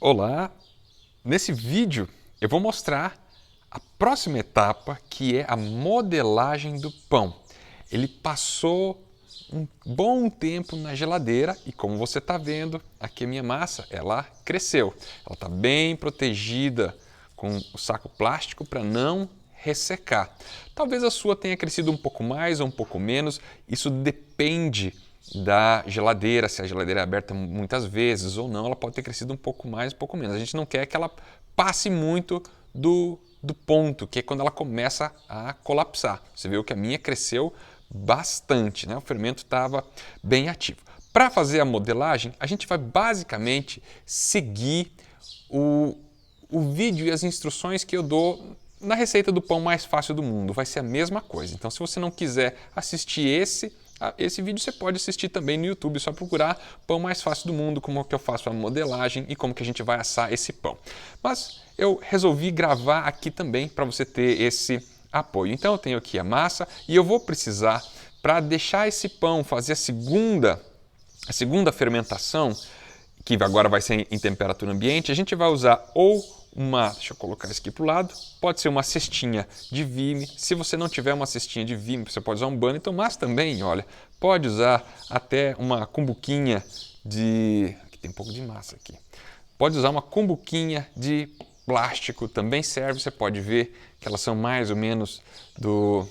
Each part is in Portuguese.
Olá! Nesse vídeo eu vou mostrar a próxima etapa, que é a modelagem do pão. Ele passou um bom tempo na geladeira e, como você está vendo, aqui a minha massa ela cresceu. Ela está bem protegida com o saco plástico para não ressecar. Talvez a sua tenha crescido um pouco mais ou um pouco menos, isso depende da geladeira, se a geladeira é aberta muitas vezes ou não, ela pode ter crescido um pouco mais, um pouco menos. A gente não quer que ela passe muito do ponto, que é quando ela começa a colapsar. Você viu que a minha cresceu bastante, né? O fermento estava bem ativo. Para fazer a modelagem, a gente vai basicamente seguir o vídeo e as instruções que eu dou na receita do pão mais fácil do mundo. Vai ser a mesma coisa. Então, se você não quiser assistir esse vídeo, você pode assistir também no YouTube, só procurar pão mais fácil do mundo, como que eu faço a modelagem e como que a gente vai assar esse pão. Mas eu resolvi gravar aqui também para você ter esse apoio. Então eu tenho aqui a massa e eu vou precisar, para deixar esse pão fazer a segunda fermentação, que agora vai ser em temperatura ambiente, a gente vai usar ou deixa eu colocar isso aqui para o lado, pode ser uma cestinha de vime. Se você não tiver uma cestinha de vime, você pode usar um Banneton, mas também, olha, pode usar até uma cumbuquinha de... Aqui tem um pouco de massa aqui. Pode usar uma cumbuquinha de plástico, também serve, você pode ver que elas são mais ou menos do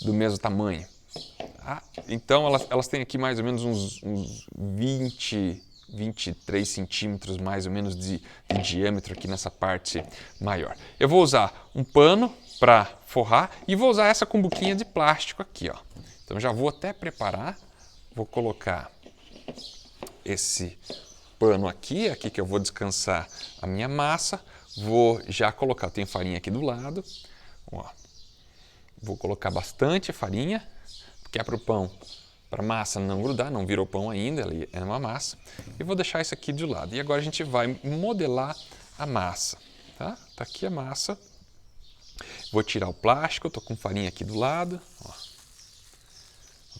mesmo tamanho. Então elas têm aqui mais ou menos uns 23 centímetros mais ou menos de diâmetro aqui nessa parte maior. Eu vou usar um pano para forrar e vou usar essa cumbuquinha de plástico aqui, ó. Então já vou até preparar, vou colocar esse pano aqui que eu vou descansar a minha massa, vou já colocar, eu tenho farinha aqui do lado, ó. Vou colocar bastante farinha, porque é para o pão, para a massa não grudar, não virou pão ainda, ele é uma massa. E vou deixar isso aqui de lado. E agora a gente vai modelar a massa. Tá aqui a massa. Vou tirar o plástico, estou com farinha aqui do lado. Ó.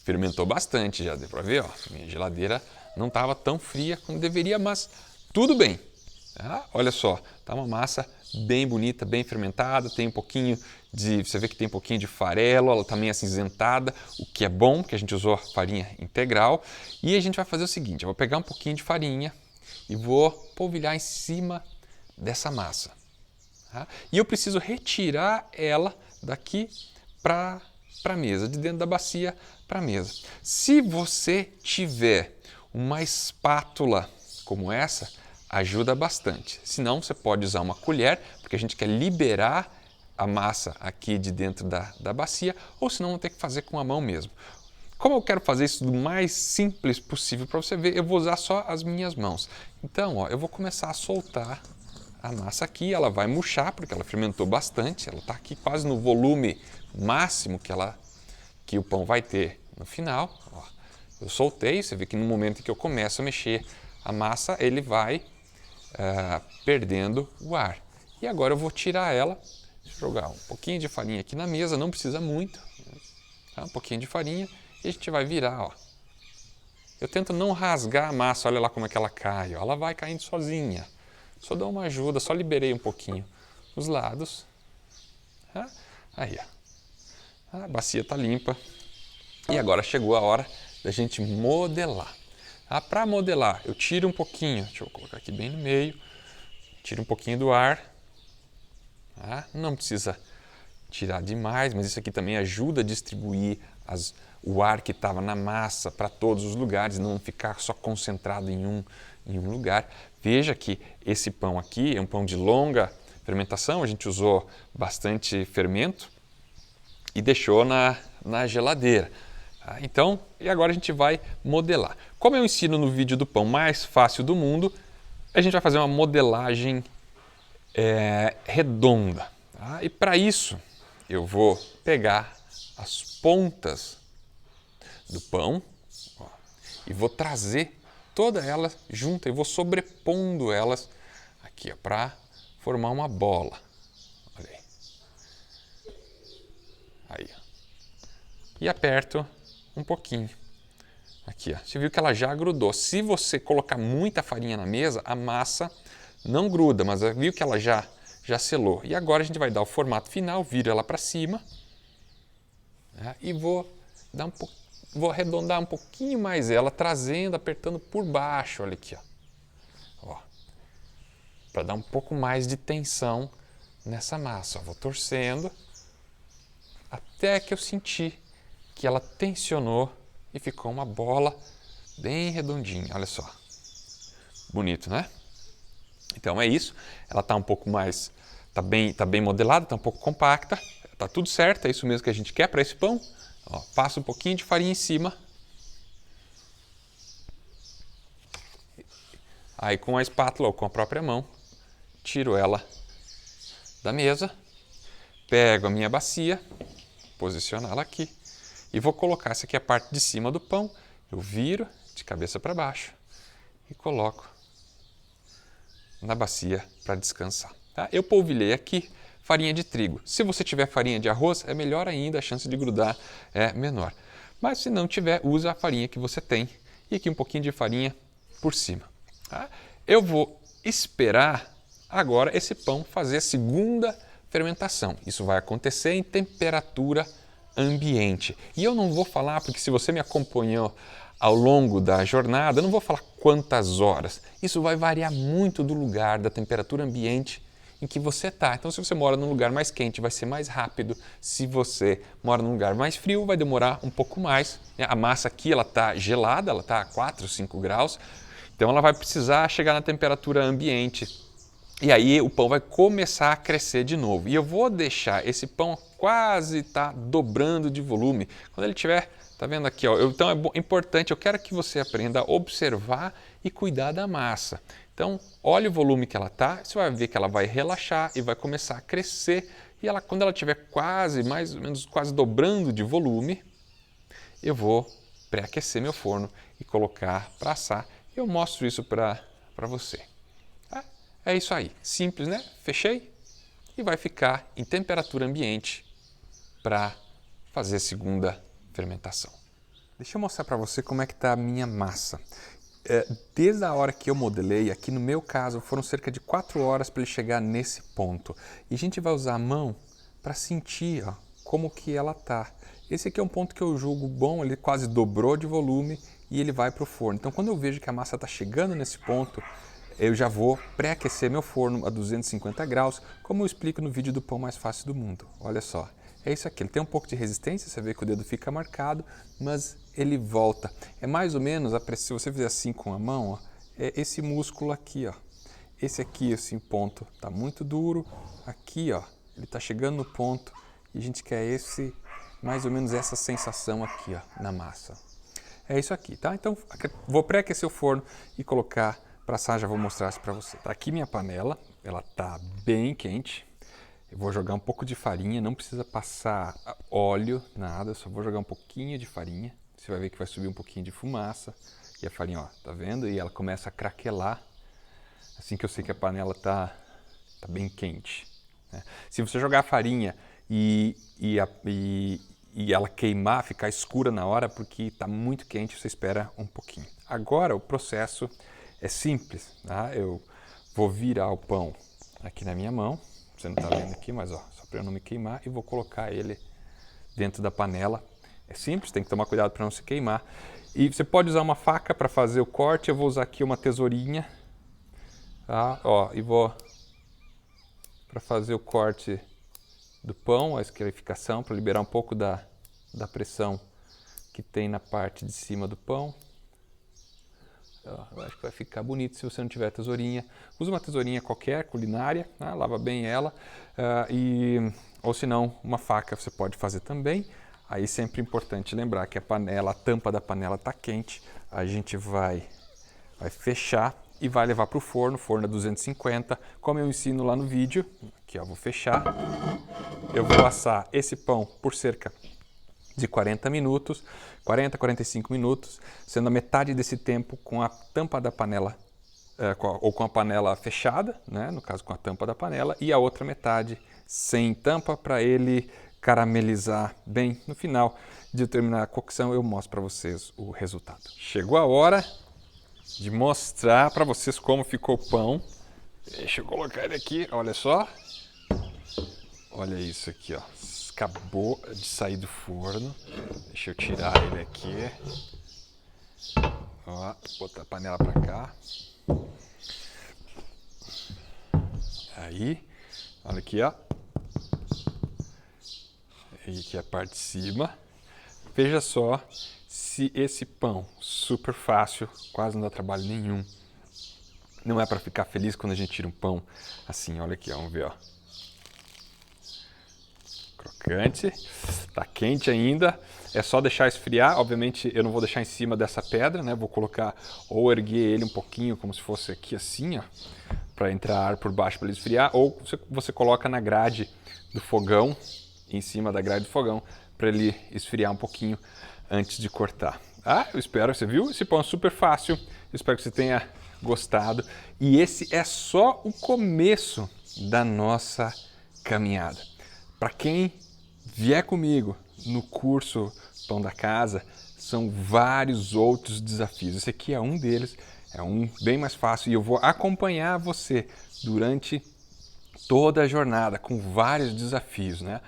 Fermentou bastante já, deu para ver? Ó. Minha geladeira não estava tão fria como deveria, mas tudo bem. Tá? Olha só, tá uma massa bem bonita, bem fermentada, tem um pouquinho de, você vê que tem um pouquinho de farelo, ela tá meio acinzentada, o que é bom, porque a gente usou farinha integral. E a gente vai fazer o seguinte, eu vou pegar um pouquinho de farinha e vou polvilhar em cima dessa massa. Tá? E eu preciso retirar ela daqui para a mesa, de dentro da bacia para a mesa. Se você tiver uma espátula como essa, ajuda bastante. Se não, você pode usar uma colher, porque a gente quer liberar a massa aqui de dentro da bacia, ou senão vou ter que fazer com a mão mesmo. Como eu quero fazer isso do mais simples possível para você ver, eu vou usar só as minhas mãos. Então, ó, eu vou começar a soltar a massa aqui, ela vai murchar, porque ela fermentou bastante, ela está aqui quase no volume máximo que o pão vai ter no final. Ó, eu soltei, você vê que no momento em que eu começo a mexer a massa, ele vai perdendo o ar. E agora eu vou tirar ela, jogar um pouquinho de farinha aqui na mesa, não precisa muito, tá? Um pouquinho de farinha e a gente vai virar, ó. Eu tento não rasgar a massa, olha lá como é que ela cai, ó. Ela vai caindo sozinha. Só dou uma ajuda, só liberei um pouquinho os lados. Tá? Aí, ó. A bacia está limpa. E agora chegou a hora da gente modelar. Para modelar, eu tiro um pouquinho, deixa eu colocar aqui bem no meio, tiro um pouquinho do ar, tá? Não precisa tirar demais, mas isso aqui também ajuda a distribuir o ar que estava na massa para todos os lugares, não ficar só concentrado em um lugar. Veja que esse pão aqui é um pão de longa fermentação, a gente usou bastante fermento e deixou na geladeira. Então, e agora a gente vai modelar. Como eu ensino no vídeo do pão mais fácil do mundo, a gente vai fazer uma modelagem redonda. Tá? E para isso, eu vou pegar as pontas do pão, ó, e vou trazer toda ela junta e vou sobrepondo elas aqui para formar uma bola. Olha aí. Aí. E aperto um pouquinho. Aqui, ó. Você viu que ela já grudou. Se você colocar muita farinha na mesa, a massa não gruda, mas viu que ela já selou. E agora a gente vai dar o formato final, viro ela para cima, né? E vou arredondar um pouquinho mais ela, trazendo, apertando por baixo, olha aqui, ó, para dar um pouco mais de tensão nessa massa. Ó, vou torcendo até que eu senti que ela tensionou e ficou uma bola bem redondinha, olha só. Bonito, né? Então é isso, ela está um pouco mais, tá bem modelada, está um pouco compacta, está tudo certo, é isso mesmo que a gente quer para esse pão. Ó, passa um pouquinho de farinha em cima. Aí com a espátula ou com a própria mão, tiro ela da mesa, pego a minha bacia, posiciono ela aqui e vou colocar, essa aqui é a parte de cima do pão, eu viro de cabeça para baixo e coloco na bacia para descansar. Tá? Eu polvilhei aqui farinha de trigo. Se você tiver farinha de arroz, é melhor ainda, a chance de grudar é menor. Mas se não tiver, usa a farinha que você tem e aqui um pouquinho de farinha por cima. Tá? Eu vou esperar agora esse pão fazer a segunda fermentação. Isso vai acontecer em temperatura ambiente. E eu não vou falar, porque se você me acompanhou ao longo da jornada, eu não vou falar quantas horas. Isso vai variar muito do lugar, da temperatura ambiente em que você está. Então, se você mora num lugar mais quente, vai ser mais rápido. Se você mora num lugar mais frio, vai demorar um pouco mais. A massa aqui ela está gelada, ela está a 4, 5 graus. Então, ela vai precisar chegar na temperatura ambiente. E aí o pão vai começar a crescer de novo. E eu vou deixar esse pão quase dobrando de volume. Quando ele tiver, tá vendo aqui, ó, então é importante, eu quero que você aprenda a observar e cuidar da massa. Então, olha o volume que ela tá, você vai ver que ela vai relaxar e vai começar a crescer. E ela, quando ela tiver quase, mais ou menos quase dobrando de volume, eu vou pré-aquecer meu forno e colocar para assar. Eu mostro isso para você. É isso aí, simples, né? Fechei e vai ficar em temperatura ambiente para fazer a segunda fermentação. Deixa eu mostrar para você como é que está a minha massa. Desde a hora que eu modelei, aqui no meu caso, foram cerca de 4 horas para ele chegar nesse ponto. E a gente vai usar a mão para sentir, ó, como que ela está. Esse aqui é um ponto que eu julgo bom, ele quase dobrou de volume e ele vai para o forno. Então, quando eu vejo que a massa está chegando nesse ponto, eu já vou pré-aquecer meu forno a 250 graus, como eu explico no vídeo do pão mais fácil do mundo. Olha só, é isso aqui, ele tem um pouco de resistência, você vê que o dedo fica marcado, mas ele volta. É mais ou menos, se você fizer assim com a mão, ó, é esse músculo aqui, ó. Esse aqui, esse ponto, está muito duro. Aqui, ó, ele está chegando no ponto e a gente quer mais ou menos essa sensação aqui, ó, na massa. É isso aqui, tá? Então, vou pré-aquecer o forno e colocar para assar, já vou mostrar isso para você. Tá aqui minha panela, ela tá bem quente. Eu vou jogar um pouco de farinha, não precisa passar óleo, nada, só vou jogar um pouquinho de farinha. Você vai ver que vai subir um pouquinho de fumaça. E a farinha, ó, tá vendo? E ela começa a craquelar, assim que eu sei que a panela tá bem quente, né? Se você jogar a farinha e ela queimar, ficar escura na hora, porque está muito quente, você espera um pouquinho. Agora o processo é simples, tá? Eu vou virar o pão aqui na minha mão, você não está vendo aqui, mas ó, só para eu não me queimar, e vou colocar ele dentro da panela. É simples, tem que tomar cuidado para não se queimar. E você pode usar uma faca para fazer o corte, eu vou usar aqui uma tesourinha, tá? Ó, e vou para fazer o corte do pão, a escarificação, para liberar um pouco da pressão que tem na parte de cima do pão. Eu acho que vai ficar bonito se você não tiver tesourinha. Usa uma tesourinha qualquer, culinária, né? Lava bem ela. Ou se não, uma faca você pode fazer também. Aí sempre é importante lembrar que a tampa da panela está quente. A gente vai fechar e vai levar para o forno a 250, como eu ensino lá no vídeo. Aqui, ó, vou fechar. Eu vou assar esse pão por cerca de 40 minutos, 40, 45 minutos, sendo a metade desse tempo com a tampa da panela, ou com a panela fechada, né? No caso com a tampa da panela, e a outra metade sem tampa para ele caramelizar bem. No final de terminar a cocção eu mostro para vocês o resultado. Chegou a hora de mostrar para vocês como ficou o pão. Deixa eu colocar ele aqui, olha só. Olha isso aqui, ó. Acabou de sair do forno. Deixa eu tirar ele aqui. Ó, botar a panela pra cá. Aí, olha aqui, ó. E aqui a parte de cima. Veja só se esse pão, super fácil, quase não dá trabalho nenhum. Não é para ficar feliz quando a gente tira um pão assim, olha aqui, ó, vamos ver, ó. Crocante, tá quente ainda, é só deixar esfriar. Obviamente eu não vou deixar em cima dessa pedra, né? Vou colocar ou erguer ele um pouquinho, como se fosse aqui assim, ó, para entrar ar por baixo para ele esfriar, ou você coloca na grade do fogão, em cima da grade do fogão, para ele esfriar um pouquinho antes de cortar. Ah, eu espero, você viu? Esse pão é super fácil, espero que você tenha gostado. E esse é só o começo da nossa caminhada. Para quem vier comigo no curso Pão da Casa, são vários outros desafios. Esse aqui é um deles, é um bem mais fácil e eu vou acompanhar você durante toda a jornada com vários desafios, né?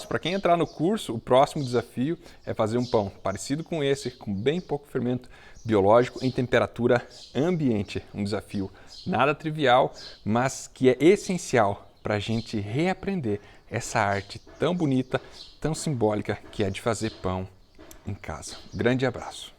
Para quem entrar no curso, o próximo desafio é fazer um pão parecido com esse, com bem pouco fermento biológico em temperatura ambiente. Um desafio nada trivial, mas que é essencial para a gente reaprender essa arte tão bonita, tão simbólica que é de fazer pão em casa. Grande abraço!